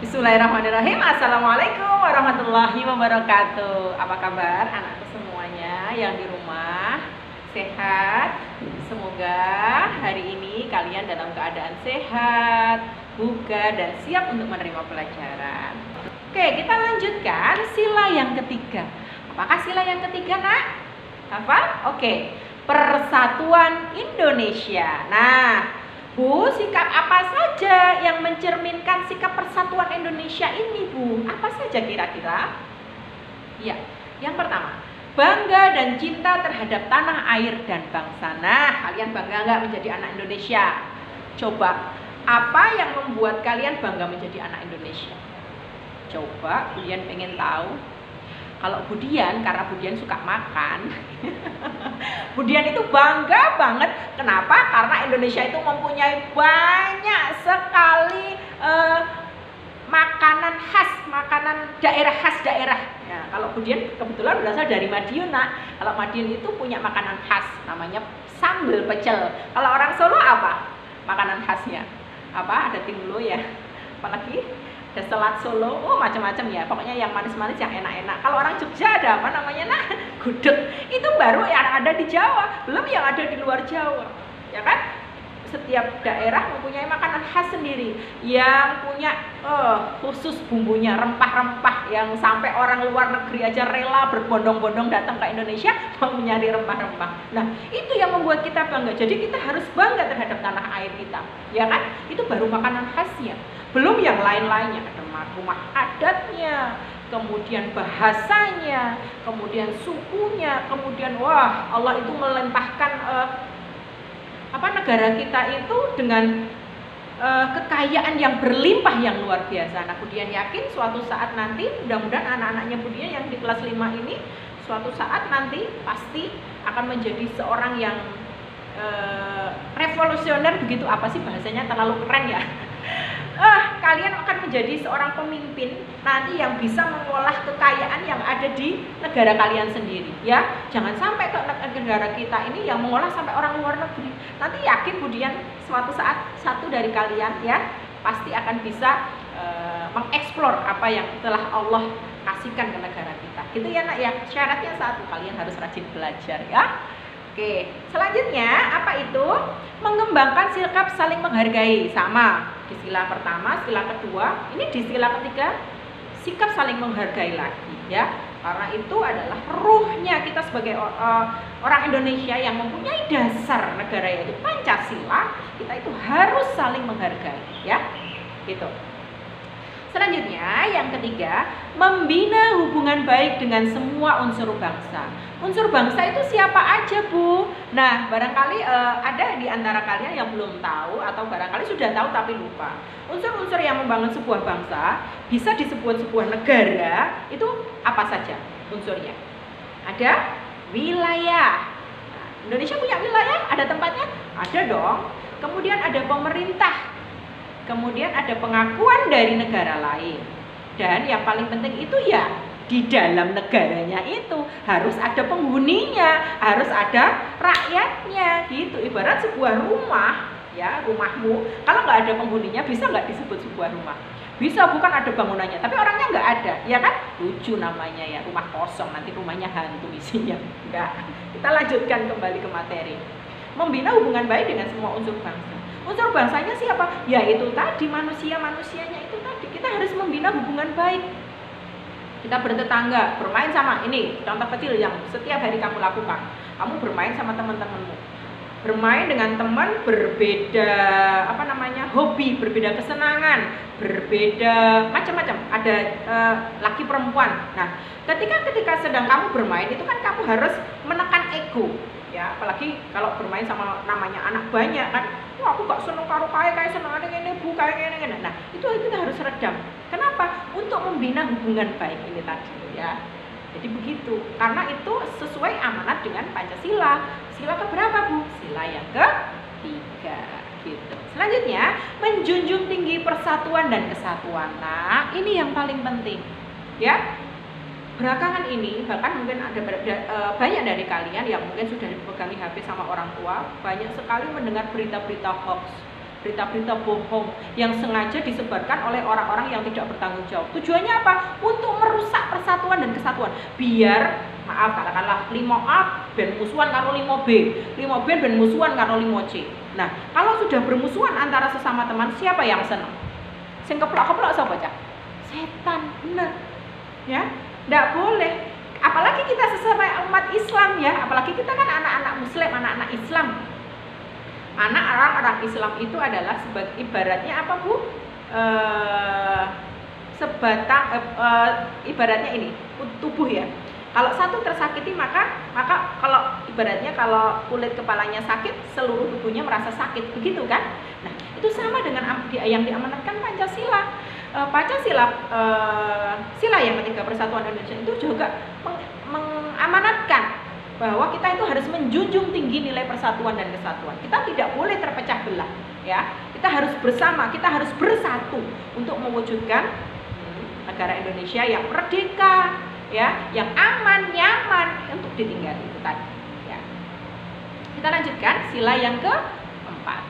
Bismillahirrahmanirrahim. Assalamualaikum warahmatullahi wabarakatuh. Apa kabar anakku semuanya yang di rumah? Sehat? Semoga hari ini kalian dalam keadaan sehat, bugar, dan siap untuk menerima pelajaran. Oke, kita lanjutkan sila yang ketiga. Apakah sila yang ketiga, nak? Hafal? Oke, Persatuan Indonesia. Nah, Bu, sikap apa saja yang mencerminkan sikap persatuan Indonesia ini, Bu? Apa saja kira-kira? Ya, yang pertama, bangga dan cinta terhadap tanah air dan bangsa. Nah, kalian bangga nggak menjadi anak Indonesia? Coba, apa yang membuat kalian bangga menjadi anak Indonesia? Coba, kalian pengen tahu? Kalau Budian, karena Budian suka makan, Budian itu bangga banget. Kenapa? Karena Indonesia itu mempunyai banyak sekali makanan khas, makanan daerah khas daerah. Ya, kalau Budian kebetulan berasal dari Madiun, nak. Kalau Madiun itu punya makanan khas, namanya sambal pecel. Kalau orang Solo apa? Makanan khasnya apa? Ada timlo ya. Apalagi ada selat Solo, macam-macam ya. Pokoknya yang manis-manis, yang enak-enak. Kalau orang Jogja ada apa namanya, nah, gudeg. Itu baru yang ada di Jawa, belum yang ada di luar Jawa, ya kan? Setiap daerah mempunyai makanan khas sendiri, yang punya khusus bumbunya, rempah-rempah, yang sampai orang luar negeri aja rela berbondong-bondong datang ke Indonesia mau mencari rempah-rempah. Nah, itu yang membuat kita bangga. Jadi kita harus bangga terhadap tanah air kita, ya kan? Itu baru makanan khasnya. Belum yang lain-lainnya, ada rumah adatnya, kemudian bahasanya, kemudian sukunya, kemudian wah, Allah itu melimpahkan negara kita itu dengan kekayaan yang berlimpah yang luar biasa. Nah, Budian yakin suatu saat nanti, mudah-mudahan anak-anaknya Budian yang di kelas 5 ini suatu saat nanti pasti akan menjadi seorang yang revolusioner, begitu apa sih bahasanya, terlalu keren ya. Kalian akan menjadi seorang pemimpin nanti yang bisa mengolah kekayaan yang ada di negara kalian sendiri, ya. Jangan sampai ke negara kita ini yang mengolah sampai orang luar negeri. Nanti yakin Budian suatu saat satu dari kalian ya pasti akan bisa mengeksplor apa yang telah Allah kasihkan ke negara kita. Gitu ya, nak ya. Syaratnya satu, kalian harus rajin belajar ya. Oke, selanjutnya apa itu? Mengembangkan sikap saling menghargai. Sama di sila pertama, sila kedua, ini di sila ketiga sikap saling menghargai lagi ya. Karena itu adalah ruhnya kita sebagai orang Indonesia yang mempunyai dasar negara yaitu Pancasila. Kita itu harus saling menghargai ya. Gitu. Selanjutnya, yang ketiga, membina hubungan baik dengan semua unsur bangsa. Unsur bangsa itu siapa aja, Bu? Nah, barangkali ada di antara kalian yang belum tahu atau barangkali sudah tahu tapi lupa. Unsur-unsur yang membangun sebuah bangsa bisa disebut sebuah negara, itu apa saja unsurnya? Ada wilayah. Nah, Indonesia punya wilayah? Ada tempatnya? Ada dong. Kemudian ada pemerintah. Kemudian ada pengakuan dari negara lain. Dan yang paling penting itu ya di dalam negaranya itu harus ada penghuninya, harus ada rakyatnya gitu. Ibarat sebuah rumah ya, rumahmu kalau nggak ada penghuninya bisa nggak disebut sebuah rumah? Bisa, bukan ada bangunannya tapi orangnya nggak ada, ya kan? Lucu namanya ya, rumah kosong, nanti rumahnya hantu isinya. Enggak. Kita lanjutkan kembali ke materi. Membina hubungan baik dengan semua unsur bangsa. Unsur bangsanya siapa? Ya itu tadi, manusianya itu tadi. Kita harus membina hubungan baik. Kita bertetangga, bermain sama, ini contoh kecil yang setiap hari kamu lakukan. Kamu bermain sama teman-temanmu. Bermain dengan teman berbeda hobi, berbeda kesenangan, berbeda macam-macam. Ada laki perempuan. Nah, ketika sedang kamu bermain itu kan kamu harus menekan ego. Ya, apalagi kalau bermain sama namanya anak banyak kan, wah aku gak seneng karo kayak seneng ada ini bu kayak ini. Nah, itu kita harus redam. Kenapa? Untuk membina hubungan baik ini tadi ya. Jadi begitu, karena itu sesuai amanat dengan Pancasila. Sila keberapa, Bu? Sila yang ketiga gitu. Selanjutnya, menjunjung tinggi persatuan dan kesatuan. Nah, ini yang paling penting ya. belakangan ini bahkan mungkin ada banyak dari kalian yang mungkin sudah dipegangi HP sama orang tua, banyak sekali mendengar berita-berita hoax, berita-berita bohong yang sengaja disebarkan oleh orang-orang yang tidak bertanggung jawab. Tujuannya apa? Untuk merusak persatuan dan kesatuan. Biar, maaf katakanlah 5A ben musuhan karo 5B, 5B ben musuhan karo 5C. Nah, kalau sudah bermusuhan antara sesama teman, siapa yang senang? Sing keplok-keplok sapa cak? Setan, bener. Ya, enggak boleh. Apalagi kita sesama umat Islam ya, apalagi kita kan anak-anak muslim, anak-anak Islam. Anak orang Islam itu adalah sebagai ibaratnya apa Bu? Ibaratnya ini tubuh ya. Kalau satu tersakiti maka kalau ibaratnya kalau kulit kepalanya sakit, seluruh tubuhnya merasa sakit, begitu kan? Nah, itu sama dengan yang diamanatkan Pancasila. Sila yang ketiga Persatuan Indonesia itu juga mengamanatkan bahwa kita itu harus menjunjung tinggi nilai persatuan dan kesatuan. Kita tidak boleh terpecah belah, ya. Kita harus bersama, kita harus bersatu untuk mewujudkan negara Indonesia yang merdeka, ya, yang aman, nyaman untuk ditinggali itu tadi. Ya. Kita lanjutkan sila yang keempat.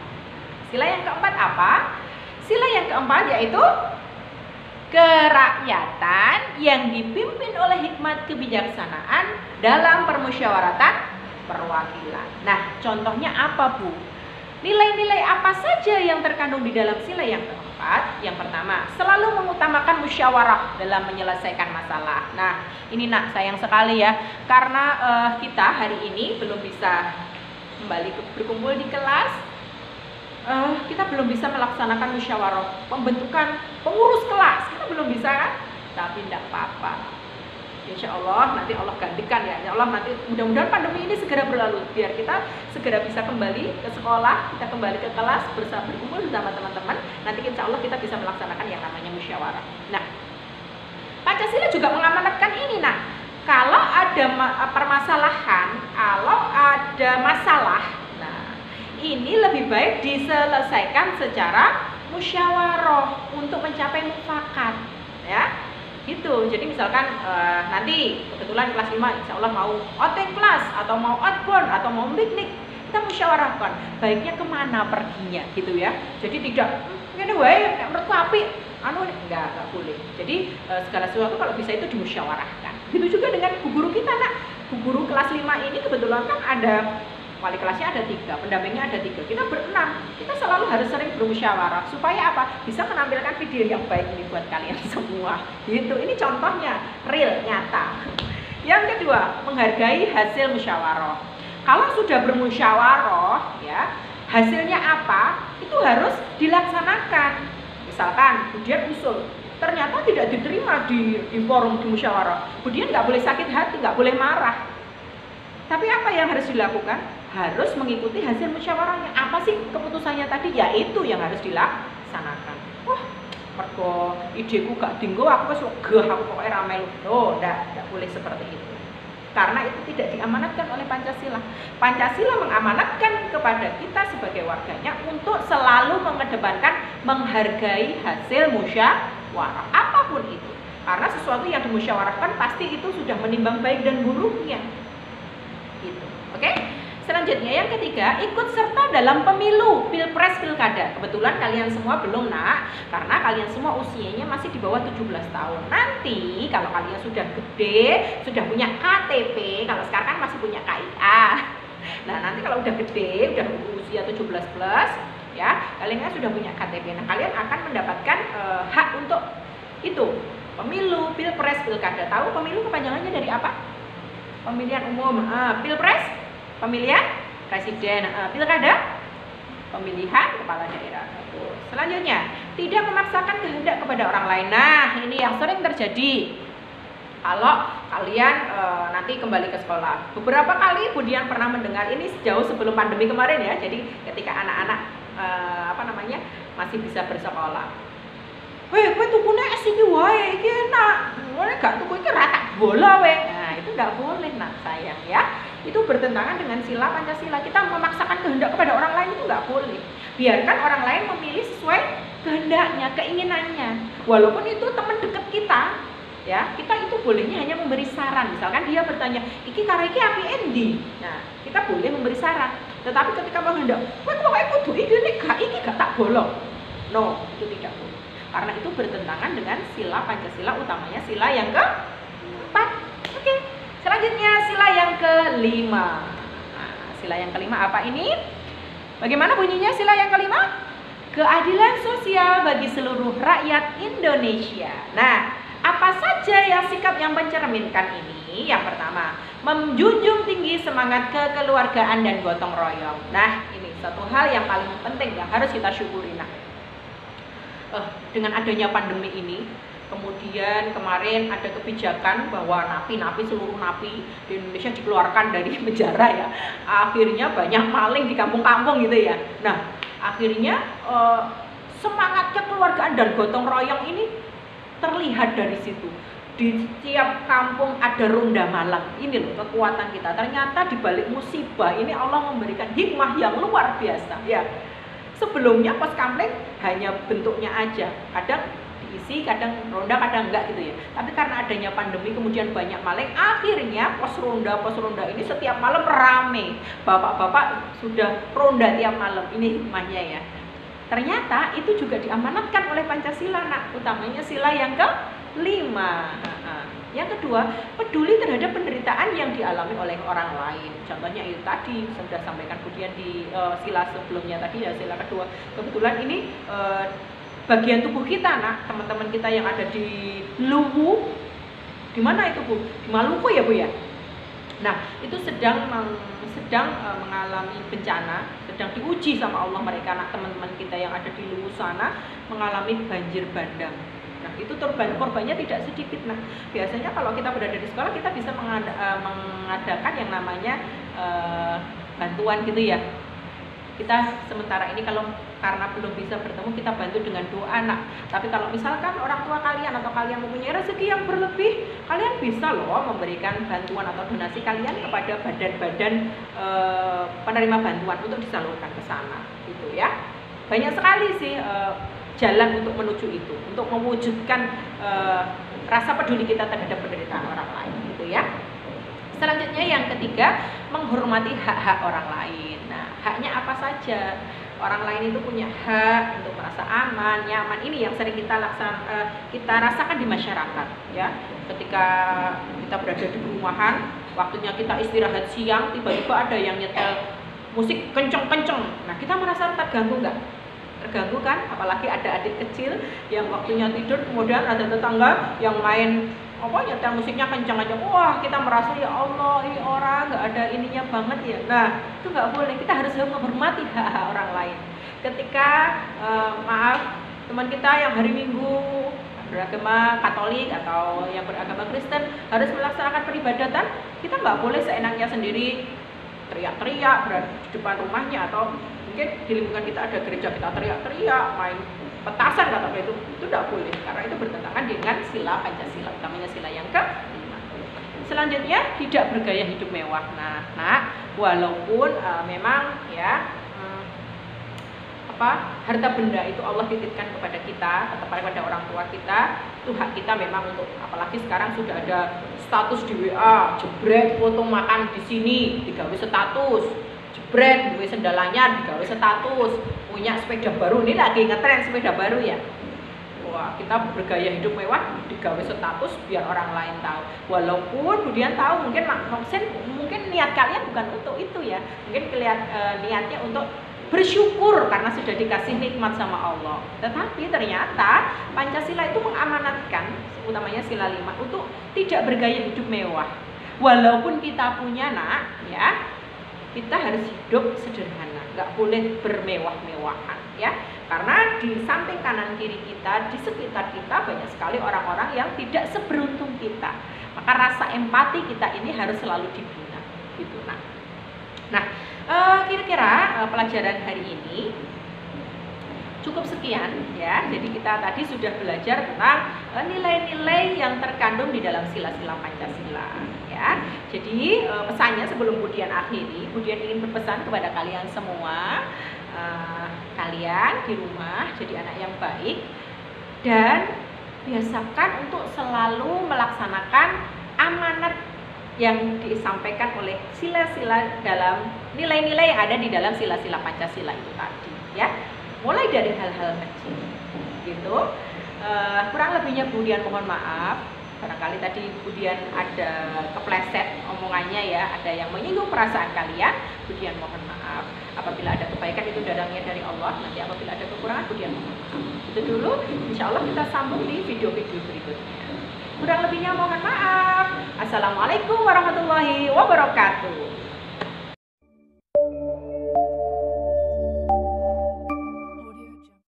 Sila yang keempat apa? Sila yang keempat yaitu kerakyatan yang dipimpin oleh hikmat kebijaksanaan dalam permusyawaratan perwakilan. Nah, contohnya apa Bu? Nilai-nilai apa saja yang terkandung di dalam sila yang keempat? Yang pertama, selalu mengutamakan musyawarah dalam menyelesaikan masalah. Nah, ini nak sayang sekali ya, karena kita hari ini belum bisa kembali berkumpul di kelas. Kita belum bisa melaksanakan musyawarah pembentukan pengurus kelas, kita belum bisa kan? Tapi tidak apa-apa, insya Allah nanti Allah gantikan ya. Insya Allah nanti mudah-mudahan pandemi ini segera berlalu biar kita segera bisa kembali ke sekolah, kita kembali ke kelas berkumpul bersama teman-teman. Nanti insya Allah kita bisa melaksanakan yang namanya musyawarah. Nah, Pancasila juga mengamanatkan ini. Nah, kalau ada permasalahan, kalau ada masalah, ini lebih baik diselesaikan secara musyawarah untuk mencapai mufakat, ya, gitu. Jadi misalkan nanti kebetulan kelas 5 insya Allah mau outing kelas atau mau outbound atau mau piknik, kita musyawarahkan baiknya kemana perginya, gitu ya. Jadi tidak ini wae menurutku apik, enggak boleh. Jadi segala sesuatu kalau bisa itu dimusyawarahkan. Gitu juga dengan bu guru kita nak, bu guru kelas 5 ini kebetulan kan ada wali kelasnya ada 3, pendampingnya ada 3, kita berenam. Kita selalu harus sering bermusyawarah supaya apa? Bisa menampilkan video yang baik ini buat kalian semua. Gitu. Ini contohnya real, nyata. Yang kedua, menghargai hasil musyawarah. Kalau sudah bermusyawarah, ya, hasilnya apa? Itu harus dilaksanakan. Misalkan Budian usul, ternyata tidak diterima di forum di musyawarah. Budian nggak boleh sakit hati, nggak boleh marah. Tapi apa yang harus dilakukan? Harus mengikuti hasil musyawarahnya. Apa sih keputusannya tadi? Ya itu yang harus dilaksanakan. Wah, mergo ideku gak dinggo, aku wis wegah, aku pokoknya ramai lu. Oh, enggak boleh seperti itu. Karena itu tidak diamanatkan oleh Pancasila. Pancasila mengamanatkan kepada kita sebagai warganya untuk selalu mengedepankan menghargai hasil musyawarah apapun itu. Karena sesuatu yang dimusyawarahkan pasti itu sudah menimbang baik dan buruknya. Gitu. Oke? Selanjutnya yang ketiga, ikut serta dalam pemilu, pilpres, pilkada. Kebetulan kalian semua belum nak, karena kalian semua usianya masih di bawah 17 tahun. Nanti kalau kalian sudah gede, sudah punya KTP, kalau sekarang kan masih punya KIA. Nah, nanti kalau udah gede, udah usia 17 plus, ya, kalian kan sudah punya KTP. Nah, kalian akan mendapatkan hak untuk itu, pemilu, pilpres, pilkada. Tahu pemilu kepanjangannya dari apa? Pemilihan umum. Pilpres pemilihan presiden, pilkada pemilihan kepala daerah. Selanjutnya, tidak memaksakan kehendak kepada orang lain. Nah, ini yang sering terjadi kalau kalian nanti kembali ke sekolah. Beberapa kali Budian pernah mendengar ini jauh sebelum pandemi kemarin ya. Jadi ketika anak-anak masih bisa bersekolah. Weh, kowe tukune es iki wae, iki enak. Ngono gak tuku iki rata bola weh. Nah, itu enggak boleh nak sayang ya. Itu bertentangan dengan sila Pancasila. Kita memaksakan kehendak kepada orang lain itu enggak boleh. Biarkan orang lain memilih sesuai kehendaknya, keinginannya. Walaupun itu teman dekat kita, ya. Kita itu bolehnya hanya memberi saran. Misalkan dia bertanya, iki karo iki api endi? Nah, kita boleh memberi saran. Tetapi ketika menghendak, kowe pokoke kudu iki gak tak bolong. No, itu tidak boleh. Karena itu bertentangan dengan sila Pancasila, utamanya sila yang keempat. Oke. Selanjutnya sila yang kelima. Nah, sila yang kelima apa ini? Bagaimana bunyinya sila yang kelima? Keadilan sosial bagi seluruh rakyat Indonesia. Nah, apa saja yang sikap yang mencerminkan ini? Yang pertama, menjunjung tinggi semangat kekeluargaan dan gotong royong. Nah, ini satu hal yang paling penting yang harus kita syukuri. Nah, dengan adanya pandemi ini, kemudian kemarin ada kebijakan bahwa napi-napi, seluruh napi di Indonesia dikeluarkan dari penjara ya. Akhirnya banyak maling di kampung-kampung gitu ya. Nah, akhirnya semangat kekeluargaan dan gotong royong ini terlihat dari situ. Di setiap kampung ada ronda malam. Ini loh kekuatan kita. Ternyata di balik musibah ini Allah memberikan hikmah yang luar biasa ya. Sebelumnya pos kampleng hanya bentuknya aja, kadang diisi, kadang ronda, kadang enggak gitu ya. Tapi karena adanya pandemi kemudian banyak maling, akhirnya pos ronda ini setiap malam rame. Bapak-bapak sudah ronda tiap malam. Ini hikmahnya ya. Ternyata itu juga diamanatkan oleh Pancasila, nak, utamanya sila yang kelima. Yang kedua, peduli terhadap penderitaan yang dialami oleh orang lain. Contohnya itu tadi sudah sampaikan kemudian di sila sebelumnya tadi ya, sila kedua. Kebetulan ini bagian tubuh kita, nak, teman-teman kita yang ada di Luwu, di mana itu Bu? Di Maluku ya Bu ya. Nah, itu sedang mengalami bencana, sedang diuji sama Allah mereka, nak, teman-teman kita yang ada di Luwu sana mengalami banjir bandang. Nah, itu korbannya tidak sedikit. Nah, biasanya kalau kita berada di sekolah kita bisa mengadakan yang namanya bantuan gitu ya. Kita sementara ini kalau karena belum bisa bertemu, kita bantu dengan doa, nak. Tapi kalau misalkan orang tua kalian atau kalian mempunyai rezeki yang berlebih, kalian bisa loh memberikan bantuan atau donasi kalian kepada badan-badan penerima bantuan untuk disalurkan ke sana gitu ya. Banyak sekali sih jalan untuk menuju itu, untuk mewujudkan rasa peduli kita terhadap penderitaan orang lain gitu ya. Selanjutnya yang ketiga, menghormati hak-hak orang lain. Nah, haknya apa saja? Orang lain itu punya hak untuk merasa aman, nyaman. Ini yang sering kita rasakan di masyarakat ya. Ketika kita berada di perumahan, waktunya kita istirahat siang, tiba-tiba ada yang nyetel musik kenceng-kenceng. Nah, kita merasa terganggu nggak? Terganggu kan? Apalagi ada adik kecil yang waktunya tidur, kemudian ada tetangga yang main nyetel musiknya kencang aja. Wah, kita merasa ya Allah, ini orang nggak ada ininya banget ya. Nah, itu nggak boleh. Kita harus menghormati hak-hak orang lain. Ketika teman kita yang hari Minggu beragama Katolik atau yang beragama Kristen harus melaksanakan peribadatan, kita nggak boleh seenaknya sendiri teriak-teriak berada di depan rumahnya, atau mungkin di lingkungan kita ada gereja, kita teriak-teriak, main petasan kata itu tidak boleh, karena itu bertentangan dengan sila Pancasila, utamanya sila yang kelima. Selanjutnya, tidak bergaya hidup mewah. Nah, walaupun memang ya harta benda itu Allah titipkan kepada kita atau kepada orang tua kita, itu hak kita memang untuk, apalagi sekarang sudah ada status di WA, jebret foto makan di sini digawe status, jebret duwe sendal anyar digawe status, punya sepeda baru, ini lagi ngetren sepeda baru ya. Wah, kita bergaya hidup mewah digawe status biar orang lain tahu. Walaupun kemudian tahu mungkin mungkin niat kalian bukan untuk itu ya. Mungkin niatnya untuk bersyukur karena sudah dikasih nikmat sama Allah. Tetapi ternyata Pancasila itu mengamanatkan, utamanya sila 5, untuk tidak bergaya hidup mewah. Walaupun kita punya, nak, ya, kita harus hidup sederhana, nggak boleh bermewah-mewahan ya. Karena di samping kanan kiri kita, di sekitar kita banyak sekali orang-orang yang tidak seberuntung kita. Maka rasa empati kita ini harus selalu dibina gitu. Nah, kira-kira pelajaran hari ini cukup sekian ya. Jadi kita tadi sudah belajar tentang nilai-nilai yang terkandung di dalam sila-sila Pancasila ya. Jadi pesannya sebelum Budian akhiri, Budian ingin berpesan kepada kalian semua, kalian di rumah jadi anak yang baik dan biasakan untuk selalu melaksanakan amanat yang disampaikan oleh sila-sila dalam nilai-nilai yang ada di dalam sila-sila Pancasila itu tadi, ya. Mulai dari hal-hal kecil, gitu. Kurang lebihnya Budian mohon maaf. Barangkali tadi Budian ada kepleset omongannya ya, ada yang menyinggung perasaan kalian. Budian mohon maaf. Apabila ada kebaikan itu datangnya dari Allah. Nanti apabila ada kekurangan Budian mohon maaf. Itu dulu. Insya Allah kita sambung di video-video berikutnya. Kurang lebihnya mohon maaf. Assalamualaikum warahmatullahi wabarakatuh.